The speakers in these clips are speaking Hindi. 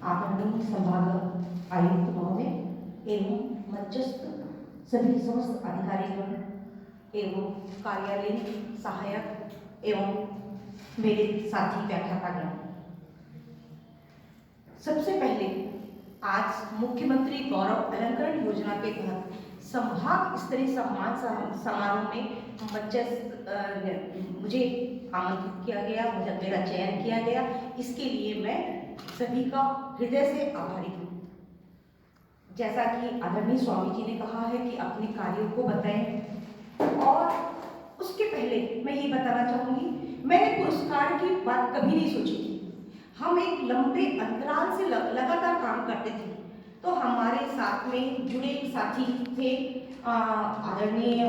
आदरणीय संभाग आयुक्त महोदय एवं मध्यस्थ सभी समस्त अधिकारीगण एवं कार्यालयीन सहायक एवं मेरे साथी व्याख्यातागण, सबसे पहले आज मुख्यमंत्री गौरव अलंकरण योजना के तहत संभाग स्तरीय सम्मान समारोह में मुझे आमंत्रित किया गया, मेरा चयन किया गया। इसके लिए मैं सभी का हृदय से आभारी हूँ। जैसा कि आदरणीय स्वामी जी ने कहा है कि अपने कार्यों को बताएं, और उसके पहले मैं ये बताना चाहूँगी, मैंने पुरस्कार की बात कभी नहीं सोची थी। हम एक लंबे अंतराल से लगातार काम करते थे, तो हमारे साथ में जुड़े एक साथी थे आदरणीय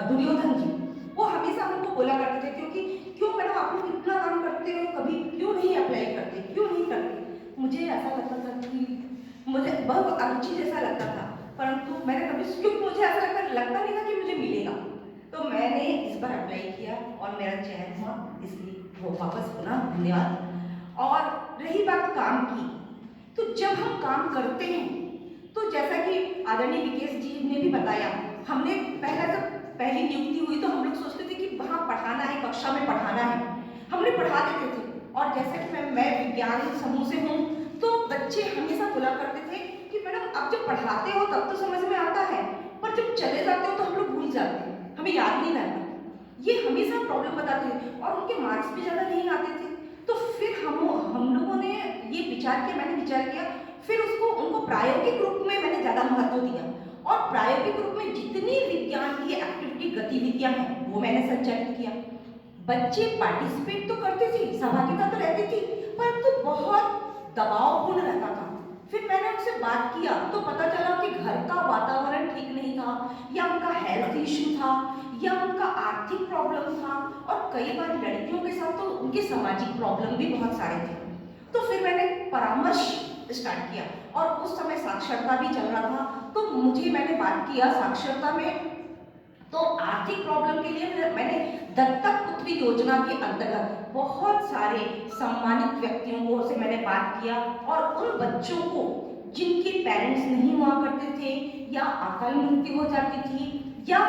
दुर्योधन जी। वो हमेशा हमको बोला करते थे, क्यों मैडम आप लोग इतना काम करते हो, कभी क्यों नहीं अप्लाई करते, क्यों नहीं करते। मुझे ऐसा लगता था कि मुझे बहुत अरुचि जैसा लगता था, परंतु मैंने कभी, क्योंकि मुझे ऐसा लगता नहीं था कि मुझे मिलेगा, तो मैंने इस बार अप्लाई किया और मेरा चयन हुआ। इसलिए वो वापस पुनः धन्यवाद। और रही बात काम की, तो जब हम काम करते हैं तो जैसा कि आदरणीय विकेश जी ने भी बताया, हमने जब पहली नियुक्ति हुई तो हम लोग सोचते थे कि वहाँ पढ़ाना है, कक्षा में पढ़ाना है, हमने पढ़ा देते थे। और जैसा कि मैं विज्ञान समूह से हूँ, तो बच्चे हमेशा बोला करते थे कि मैडम आप जब पढ़ाते हो तब तो समझ में आता है, पर जब चले जाते हो तो हम लोग भूल जाते हैं, हमें याद नहीं रहता। ये हमेशा प्रॉब्लम बताते थे और उनके मार्क्स भी ज़्यादा नहीं आते थे। तो फिर हम लोगों ने ये विचार किया, मैंने विचार किया, फिर उनको प्रायोगिक रूप में मैंने ज़्यादा महत्व दिया। और प्रायोगिक रूप में जितनी विज्ञान की एक्टिविटी गतिविधियां हैं वो मैंने संचालित किया। बच्चे पार्टिसिपेट तो करते थे, सहभागिता तो रहती थी, परंतु बहुत दबावपूर्ण रहता था। फिर मैंने उनसे बात किया तो पता चला कि घर का वातावरण ठीक नहीं था, या उनका हेल्थ इश्यू था, या उनका आर्थिक प्रॉब्लम था, और कई बार लड़कियों के साथ तो उनके सामाजिक प्रॉब्लम भी बहुत सारे थे। तो फिर मैंने परामर्श स्टार्ट किया, और उस समय साक्षरता भी चल रहा था, तो मैंने बात किया साक्षरता में। तो आर्थिक प्रॉब्लम के लिए मैंने दत्तक पुत्री योजना के अंतर्गत बहुत सारे सम्मानित व्यक्तियों से मैंने बात किया, और उन बच्चों को जिनके पेरेंट्स नहीं हुआ करते थे, या अकाल मृत्यु हो जाती थी, या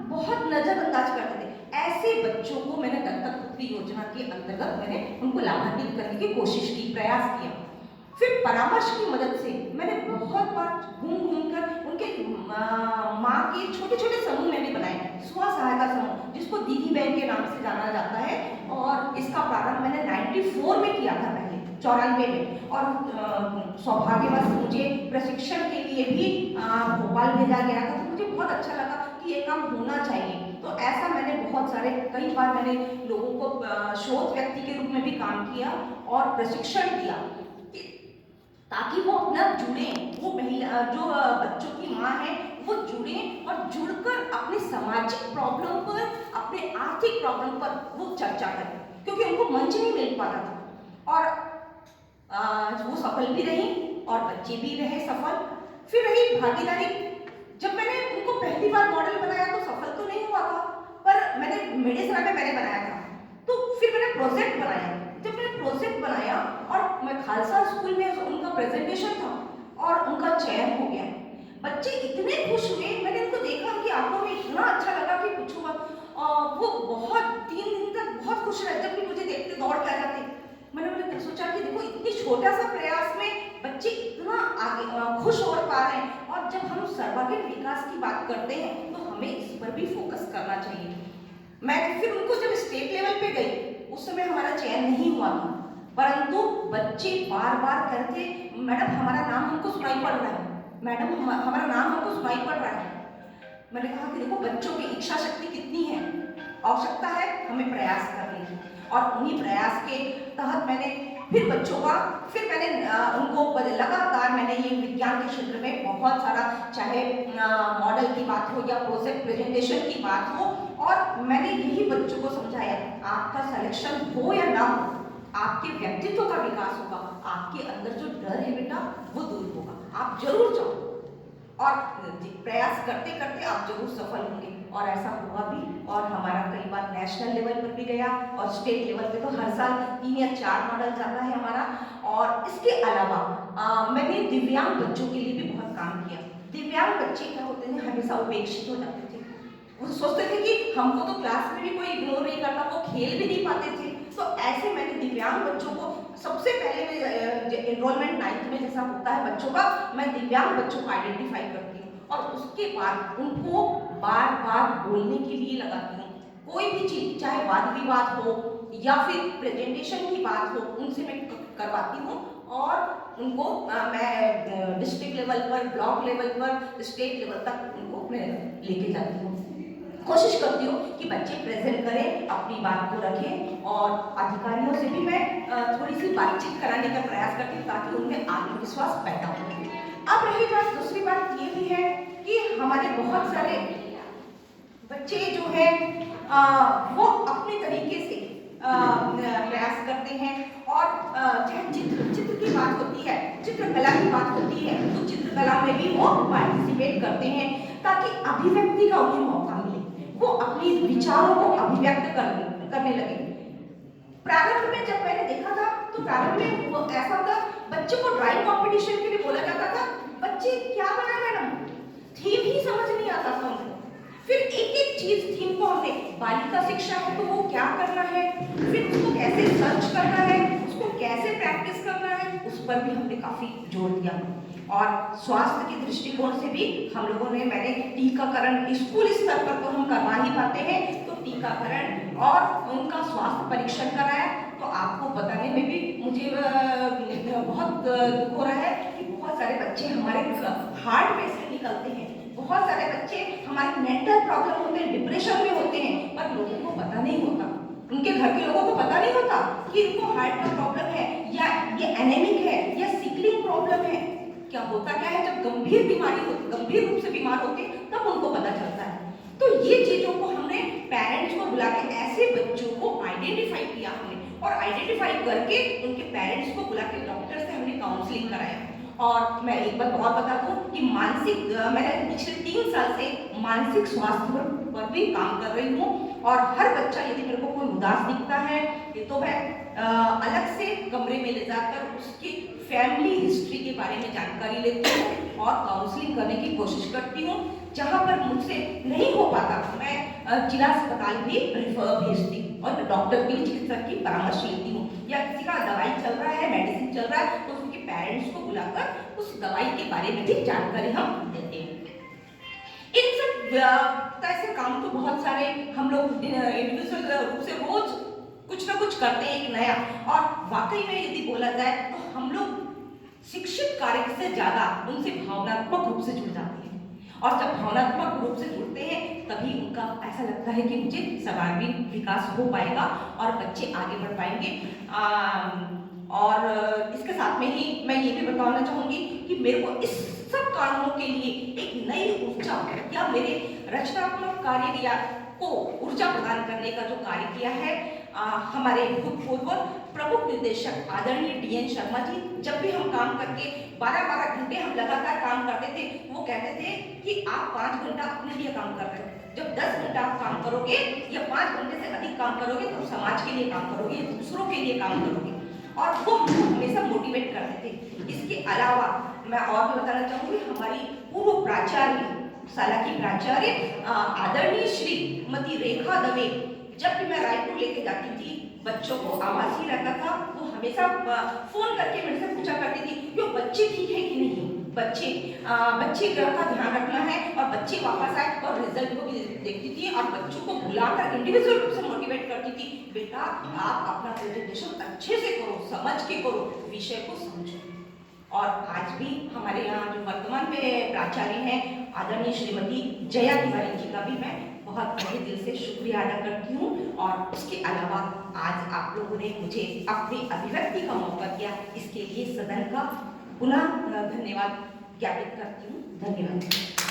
बहुत नजरअंदाज करते थे, ऐसे बच्चों को मैंने दत्तक पुत्री योजना के अंतर्गत मैंने उनको लाभान्वित करने की कोशिश की, प्रयास किया। फिर परामर्श की मदद से मैंने बहुत बार घूम कर उनके माँ के छोटे छोटे समूह मैंने बनाए, स्व सहायता समूह, जिसको दीदी बहन के नाम से जाना जाता है। और इसका प्रारंभ मैंने 94 में किया था, पहले 94 में। और सौभाग्यवश मुझे प्रशिक्षण के लिए भी भोपाल भेजा गया था, तो मुझे बहुत अच्छा लगा कि ये काम होना चाहिए। तो ऐसा मैंने बहुत सारे, कई बार मैंने लोगों को शोध व्यक्ति के रूप में भी काम किया और प्रशिक्षण दिया, ताकि वो अपना जुड़े, वो महिला जो बच्चों की माँ है वो जुड़े, और जुड़कर अपने सामाजिक प्रॉब्लम पर, अपने आर्थिक प्रॉब्लम पर वो चर्चा करें, क्योंकि उनको मंच नहीं मिल पाता था। और वो सफल भी रही और बच्चे भी रहे सफल। फिर रही भागीदारी, जब मैंने उनको पहली बार मॉडल बनाया तो सफल तो नहीं हुआ था, पर मैंने मेडेसरा में मैंने बनाया था। तो फिर मैंने प्रोजेक्ट बनाया, जब मैंने प्रोजेक्ट बनाया और मैं खालसा स्कूल में उनका प्रेजेंटेशन था और उनका चयन हो गया। बच्चे इतने खुश हुए, मैंने उनको देखा कि आंखों में इतना अच्छा लगा कि पूछो मत। वो बहुत 3 दिन तक बहुत खुश रहे, जब भी मुझे देखते दौड़ के आ जाते। मैंने सोचा कि देखो, इतनी छोटा सा प्रयास में बच्चे इतना आगे खुश हो पा रहे हैं। और जब हम सर्वांगीण विकास की बात करते हैं तो हमें इस पर भी फोकस करना चाहिए। मैं फिर उनको जब स्टेट लेवल पे गई, उस समय हमारा चयन नहीं हुआ था, परंतु बच्चे बार बार कहते, मैडम हमारा नाम हमको सुनाई पड़ रहा है, मैडम हमारा नाम हमको सुनाई पड़ रहा है। मैंने कहा कि देखो, बच्चों की इच्छा शक्ति कितनी है, आवश्यकता है हमें प्रयास करने की। और उन्हीं प्रयास के तहत मैंने फिर बच्चों का, फिर मैंने उनको लगातार मैंने ये विज्ञान के क्षेत्र में बहुत सारा, चाहे मॉडल की बात हो या प्रोजेक्ट प्रेजेंटेशन की बात हो, और मैंने यही बच्चों को समझाया, आपका सिलेक्शन हो या ना हो, आपके व्यक्तित्व का विकास होगा, आपके अंदर जो डर है बेटा वो दूर होगा, आप जरूर जाओ, और प्रयास करते करते आप जरूर सफल होंगे। और ऐसा हुआ भी, और हमारा कई बार नेशनल नेशनल लेवल पर भी गया और स्टेट लेवल पे तो हर साल 3 या 4 मॉडल जाता है हमारा। और इसके अलावा मैंने दिव्यांग बच्चों के लिए भी बहुत काम किया। दिव्यांग बच्चे क्या होते थे, हमेशा उपेक्षित हो जाते थे। वो सोचते थे कि हमको तो क्लास में भी कोई इग्नोर नहीं करता, वो खेल भी नहीं पाते थे। तो ऐसे मैंने दिव्यांग बच्चों को सबसे पहले एनरोलमेंट 9th में जैसा होता है बच्चों का, मैं दिव्यांग बच्चों को आइडेंटिफाई करती हूँ और उसके बाद उनको बार बार बोलने के लिए लगाती हूँ। कोई भी चीज, चाहे वाद विवाद हो या फिर प्रेजेंटेशन की बात हो, उनसे मैं करवाती हूँ और उनको मैं डिस्ट्रिक्ट लेवल पर, ब्लॉक लेवल पर, स्टेट लेवल तक उनको मैं लेके जाती हूँ। कोशिश करती हूँ कि बच्चे प्रेजेंट करें, अपनी बात को रखें और अधिकारियों से भी मैं थोड़ी सी बातचीत कराने का प्रयास करती हूँ ताकि उनमें आत्मविश्वास पैदा हो। अब रही बात, दूसरी बात ये भी है कि हमारे बहुत सारे बच्चे जो है वो अपने तरीके से प्रयास करते हैं और चाहे चित्र की बात होती है, चित्रकला की बात होती है, तो चित्रकला में भी वो पार्टिसिपेट करते हैं ताकि अभिव्यक्ति का उन्हें मौका मिले, वो अपनी विचारों को अभिव्यक्त करने लगे। प्रारंभ में जब मैंने देखा था तो प्रारंभ में वो ऐसा था, बच्चों को ड्राइंग कंपटीशन के लिए बोला जाता था, बच्चे क्या बना मैडम, थीम ही समझ नहीं आता था उनको। फिर एक एक चीज थीम को हमने, बालिका शिक्षा है तो वो क्या करना है, फिर उसको कैसे सर्च करना है, उसको कैसे प्रैक्टिस करना है, उस पर भी हमने काफी जोर दिया। और स्वास्थ्य के दृष्टिकोण से भी हम लोगों ने, मैंने टीकाकरण स्कूल स्तर पर तो हम करवा ही पाते हैं, तो टीकाकरण और उनका स्वास्थ्य परीक्षण कराया। तो आपको बताने में भी मुझे बहुत दुख हो रहा है कि बहुत सारे बच्चे हमारे हार्ट पेशेंट निकलते हैं, बहुत सारे बच्चे हमारे मेंटल प्रॉब्लम होते हैं, डिप्रेशन में होते हैं, पर लोगों को पता नहीं होता, उनके घर के लोगों को पता नहीं होता कि इनको हार्ट का प्रॉब्लम है या ये एनेमिक है या सिकलिंग प्रॉब्लम है। क्या होता क्या है, जब गंभीर बीमारी होती, गंभीर रूप से बीमार होते हैं तब उनको पता चलता है। तो ये चीजों को हमने पेरेंट्स को बुला के ऐसे बच्चों को आइडेंटिफाई किया हमने, और आइडेंटिफाई करके उनके पेरेंट्स को बुला के डॉक्टर से हमने काउंसलिंग कराया। और मैं एक बात और बता दूं कि मानसिक, मैंने पिछले 3 साल से मानसिक स्वास्थ्य पर भी काम कर रही हूँ। और हर बच्चा, यदि मेरे को कोई उदास दिखता है तो मैं अलग से कमरे में ले जाकर उसकी फैमिली हिस्ट्री के बारे में जानकारी लेती हूँ और काउंसलिंग करने की कोशिश करती हूँ। जहाँ पर मुझसे नहीं हो पाता मैं जिला अस्पताल भी रिफर भेजती हूँ और डॉक्टर की, चिकित्सक की परामर्श लेती हूँ। या किसी का दवाई चल रहा है, मेडिसिन चल रहा है, तो उसके पेरेंट्स को बुलाकर उस दवाई के बारे में भी जानकारी हम देते हैं। इन सब ऐसे काम तो बहुत सारे हम लोग इंडिविजुअल रूप से रोज कुछ ना कुछ करते हैं एक नया। और वाकई में यदि बोला जाए तो हम लोग शिक्षित कार्य से ज्यादा उनसे भावनात्मक रूप से जुड़ जाते हैं, और जब भावनात्मक रूप से जुड़ते हैं तभी उनका ऐसा लगता है कि मुझे सर्वांगीण विकास हो पाएगा और बच्चे आगे बढ़ पाएंगे। और इसके साथ में ही मैं ये भी बताना चाहूंगी कि मेरे को इस सब कारणों के लिए एक नई ऊर्जा या मेरे रचनात्मक कार्य या को ऊर्जा प्रदान करने का जो कार्य किया है हमारे भूतपूर्व प्रमुख निर्देशक आदरणीय DN शर्मा जी। जब भी हम काम करके 12-12 घंटे हम लगातार काम करते थे, वो कहते थे कि आप 5 घंटा अपने लिए काम कर रहे हो, जब 10 घंटा आप काम करोगे या 5 घंटे से अधिक काम करोगे तो समाज के लिए काम करोगे, दूसरों के लिए काम करोगे। और वो हमको हमेशा मोटिवेट करते थे। इसके अलावा मैं और भी बताना चाहूंगी, हमारी पूर्व प्राचार्य, शाला की प्राचार्य आदरणीय श्रीमती रेखा दवे, जब भी मैं रायपुर लेके जाती थी, बच्चों को आवाज ही रहता था, वो हमेशा फोन करके मेरे से पूछा करती थी कि बच्चे ठीक है कि नहीं, बच्चे का ध्यान रखना है, और बच्चे वापस आए और रिजल्ट को भी देखती थी और बच्चों को बुलाकर इंडिविजुअल रूप से मोटिवेट करती थी, बेटा आप अपना प्रेजेंटेशन अच्छे से करो, समझ के करो, विषय को समझो। और आज भी हमारे यहाँ जो वर्तमान में प्राचार्य हैं आदरणीय श्रीमती जया तिवारी जी का भी मैं बहुत बड़े दिल से शुक्रिया अदा करती हूँ। और उसके अलावा आज आप लोगों ने मुझे अपनी अभिव्यक्ति का मौका दिया, इसके लिए सदन का पुनः धन्यवाद ज्ञापित करती हूँ। धन्यवाद।